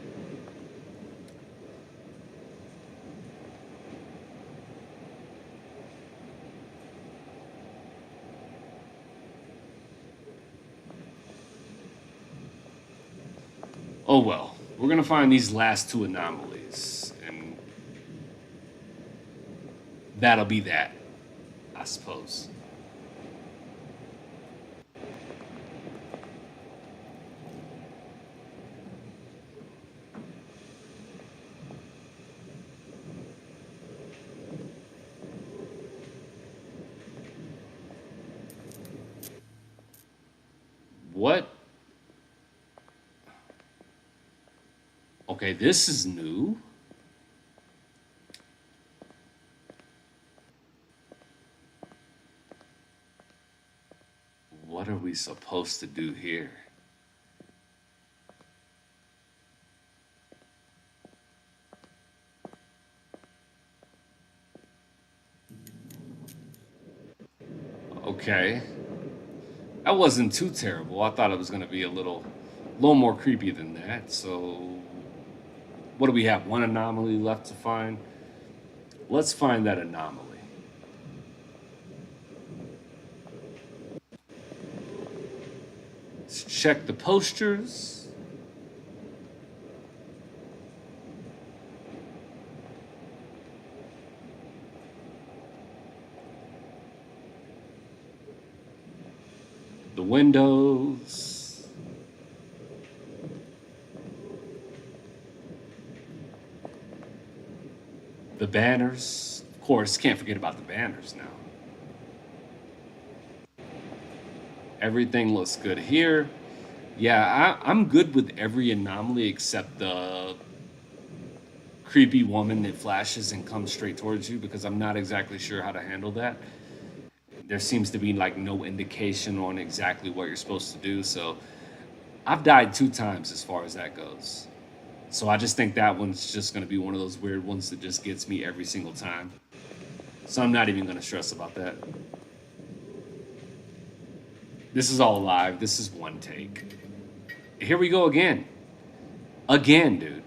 Oh well, we're gonna find these last 2 anomalies, and that'll be that, I suppose. What? Okay, this is new. What are we supposed to do here? Okay. That wasn't too terrible. I thought it was going to be a little more creepy than that. So, what do we have? 1 anomaly left to find. Let's find that anomaly. Let's check the posters. The windows. The banners. Of course, can't forget about the banners now. Everything looks good here. Yeah, I'm good with every anomaly except the creepy woman that flashes and comes straight towards you because I'm not exactly sure how to handle that. There seems to be like no indication on exactly what you're supposed to do. So I've died 2 times as far as that goes. So I just think that one's just going to be one of those weird ones that just gets me every single time. So I'm not even going to stress about that. This is all live. This is one take. Here we go again. Again, dude.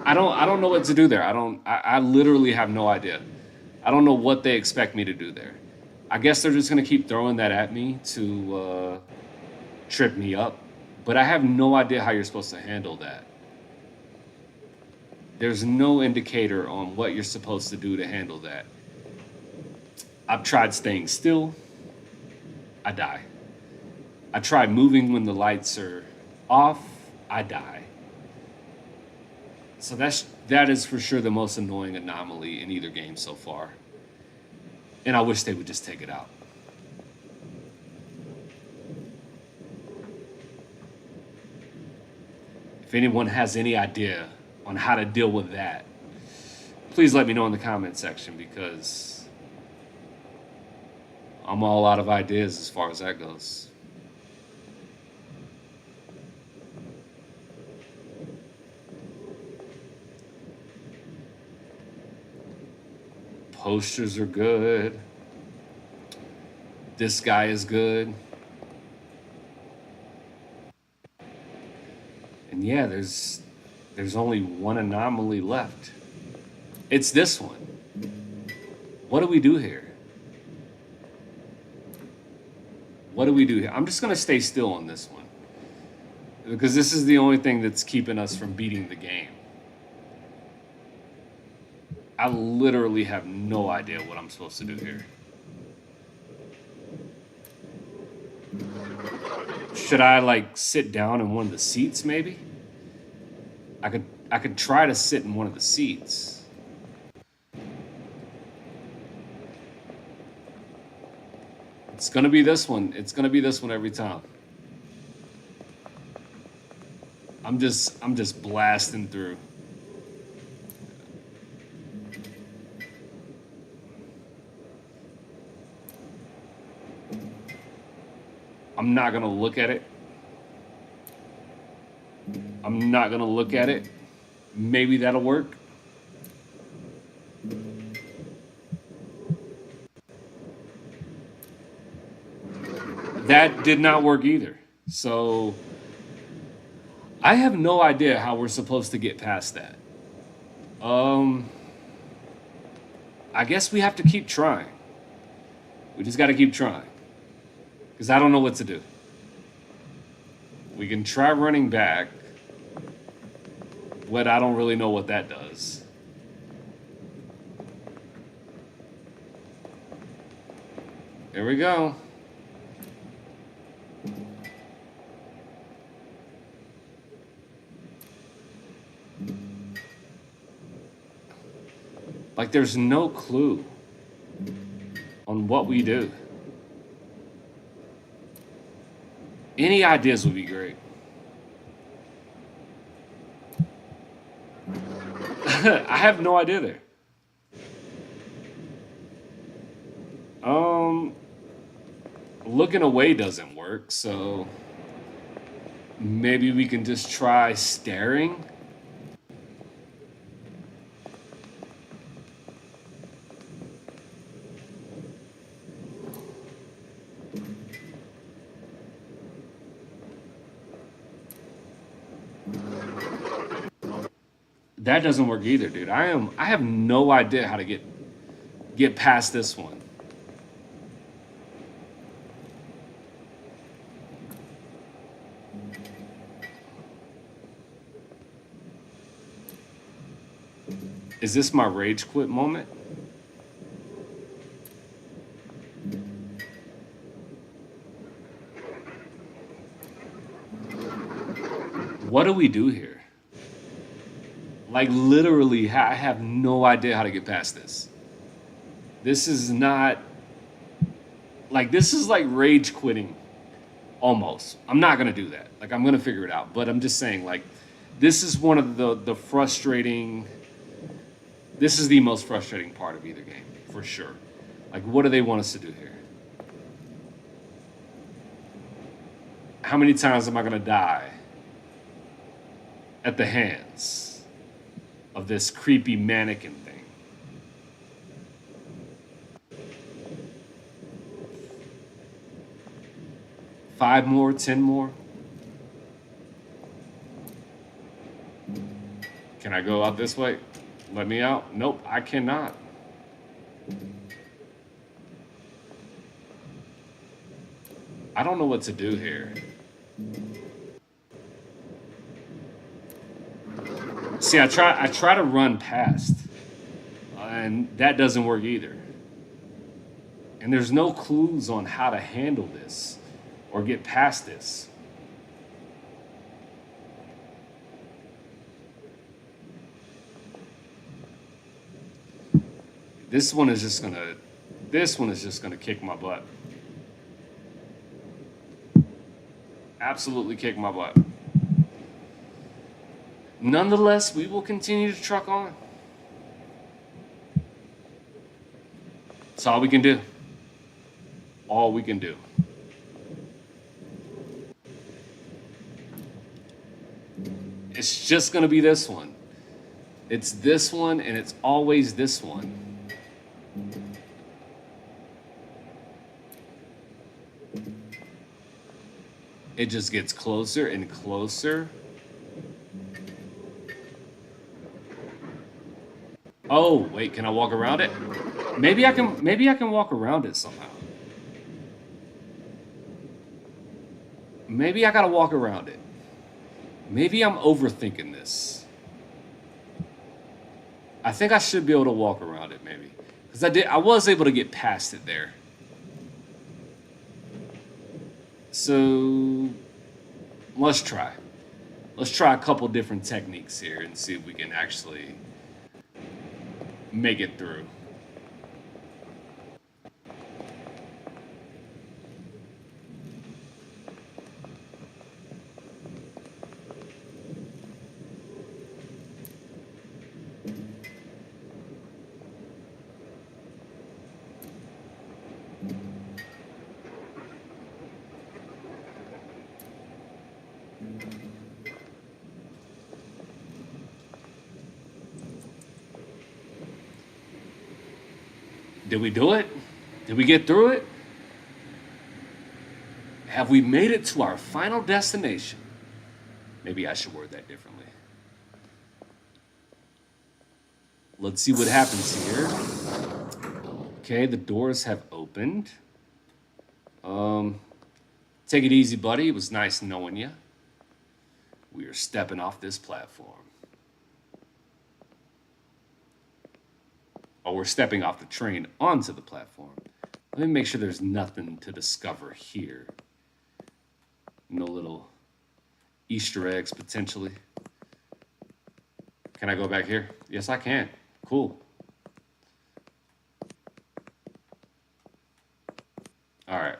I don't know what to do there. I literally have no idea. I don't know what they expect me to do there. I guess they're just gonna keep throwing that at me to trip me up. But I have no idea how you're supposed to handle that. There's no indicator on what you're supposed to do to handle that. I've tried staying still. I die. I tried moving when the lights are off. I die. So that is for sure the most annoying anomaly in either game so far. And I wish they would just take it out. If anyone has any idea on how to deal with that, please let me know in the comment section, because I'm all out of ideas as far as that goes. Posters are good. This guy is good. And yeah, there's only one anomaly left. It's this one. What do we do here? What do we do here? I'm just going to stay still on this one, because this is the only thing that's keeping us from beating the game. I literally have no idea what I'm supposed to do here. Should I like sit down in one of the seats maybe? I could try to sit in one of the seats. It's gonna be this one. It's gonna be this one every time. I'm just blasting through. I'm not gonna look at it. I'm not gonna look at it. Maybe that'll work. That did not work either. So I have no idea how we're supposed to get past that. I guess we have to keep trying. We just got to keep trying, because I don't know what to do. We can try running back, but I don't really know what that does. There we go. Like, there's no clue on what we do. Any ideas would be great. I have no idea there. Looking away doesn't work, so maybe we can just try staring. That doesn't work either, dude. I have no idea how to get past this one. Is this my rage quit moment? What do we do here? Like, literally, I have no idea how to get past this. This is not... Like, this is like rage quitting, almost. I'm not going to do that. Like, I'm going to figure it out. But I'm just saying, like, this is one of the frustrating... This is the most frustrating part of either game, for sure. Like, what do they want us to do here? How many times am I going to die at the hands of this creepy mannequin thing? Five more, 10 more? Can I go out this way? Let me out? Nope, I cannot. I don't know what to do here. See, I try to run past, and that doesn't work either. And there's no clues on how to handle this or get past this. This one is just gonna kick my butt. Absolutely kick my butt. Nonetheless, we will continue to truck on. That's all we can do. All we can do. It's just going to be this one. It's this one, and it's always this one. It just gets closer and closer. Oh, wait, can I walk around it? Maybe I can walk around it somehow. Maybe I gotta walk around it. Maybe I'm overthinking this. I think I should be able to walk around it, maybe. Because I was able to get past it there. So let's try. Let's try a couple different techniques here and see if we can actually make it through. Did we do it? Did we get through it? Have we made it to our final destination? Maybe I should word that differently. Let's see what happens here. Okay, the doors have opened. Take it easy, buddy. It was nice knowing you. We are stepping off this platform. Oh, we're stepping off the train onto the platform. Let me make sure there's nothing to discover here. No little Easter eggs, potentially. Can I go back here? Yes, I can. Cool. All right.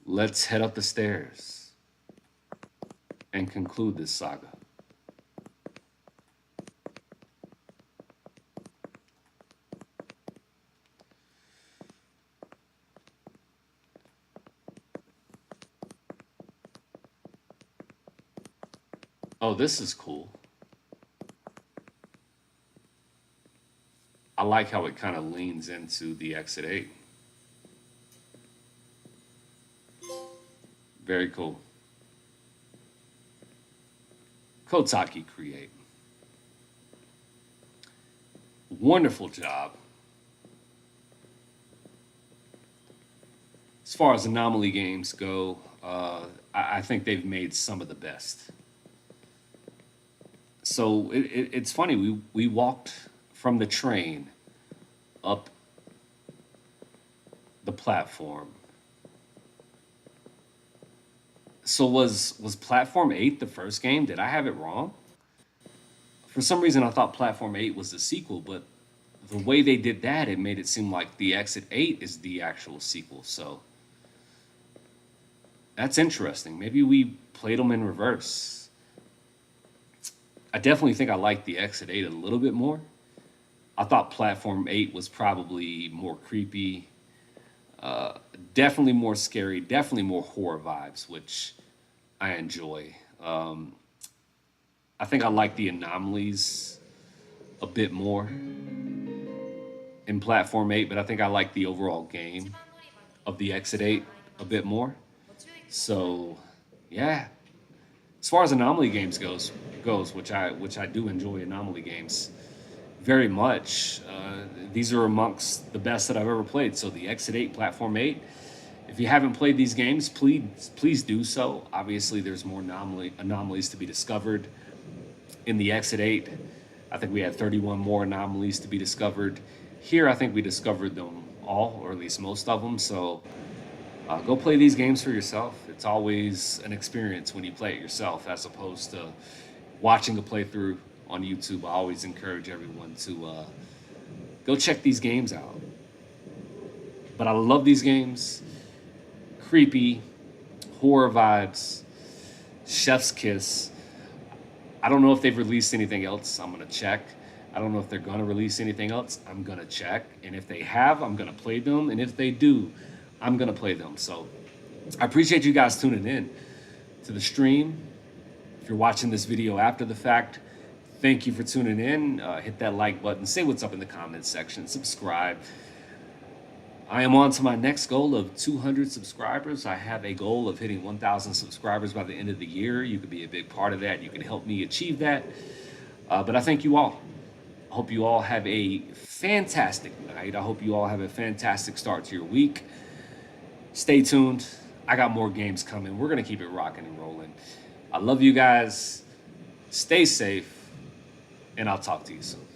Let's head up the stairs and conclude this saga. Oh, this is cool. I like how it kind of leans into the Exit 8. Very cool. Kotake Create. Wonderful job. As far as anomaly games go, I think they've made some of the best. So it's funny. We walked from the train up the platform. So was Platform 8 the first game? Did I have it wrong? For some reason, I thought Platform 8 was the sequel, but the way they did that, it made it seem like the Exit 8 is the actual sequel. So that's interesting. Maybe we played them in reverse. I definitely think I like the Exit 8 a little bit more. I thought Platform 8 was probably more creepy, definitely more scary, definitely more horror vibes, which I enjoy. I think I like the anomalies a bit more in Platform 8, but I think I like the overall game of the Exit 8 a bit more. So, yeah. As far as anomaly games goes, which I do enjoy anomaly games very much. These are amongst the best that I've ever played. So the Exit 8, Platform 8. If you haven't played these games, please do so. Obviously, there's more anomalies to be discovered in the Exit 8. I think we had 31 more anomalies to be discovered. Here, I think we discovered them all, or at least most of them. So go play these games for yourself. It's always an experience when you play it yourself, as opposed to watching a playthrough on YouTube. I always encourage everyone to go check these games out. But I love these games. Creepy, horror vibes, chef's kiss. I don't know if they've released anything else. I'm gonna check. I don't know if they're gonna release anything else. I'm gonna check. And if they have, I'm gonna play them. And if they do, I'm gonna play them. So I appreciate you guys tuning in to the stream. If you're watching this video after the fact, thank you for tuning in. Hit that like button. Say what's up in the comments section. Subscribe. I am on to my next goal of 200 subscribers. I have a goal of hitting 1,000 subscribers by the end of the year. You could be a big part of that. You can help me achieve that. But I thank you all. I hope you all have a fantastic night. I hope you all have a fantastic start to your week. Stay tuned. I got more games coming. We're going to keep it rocking and rolling. I love you guys. Stay safe. And I'll talk to you soon.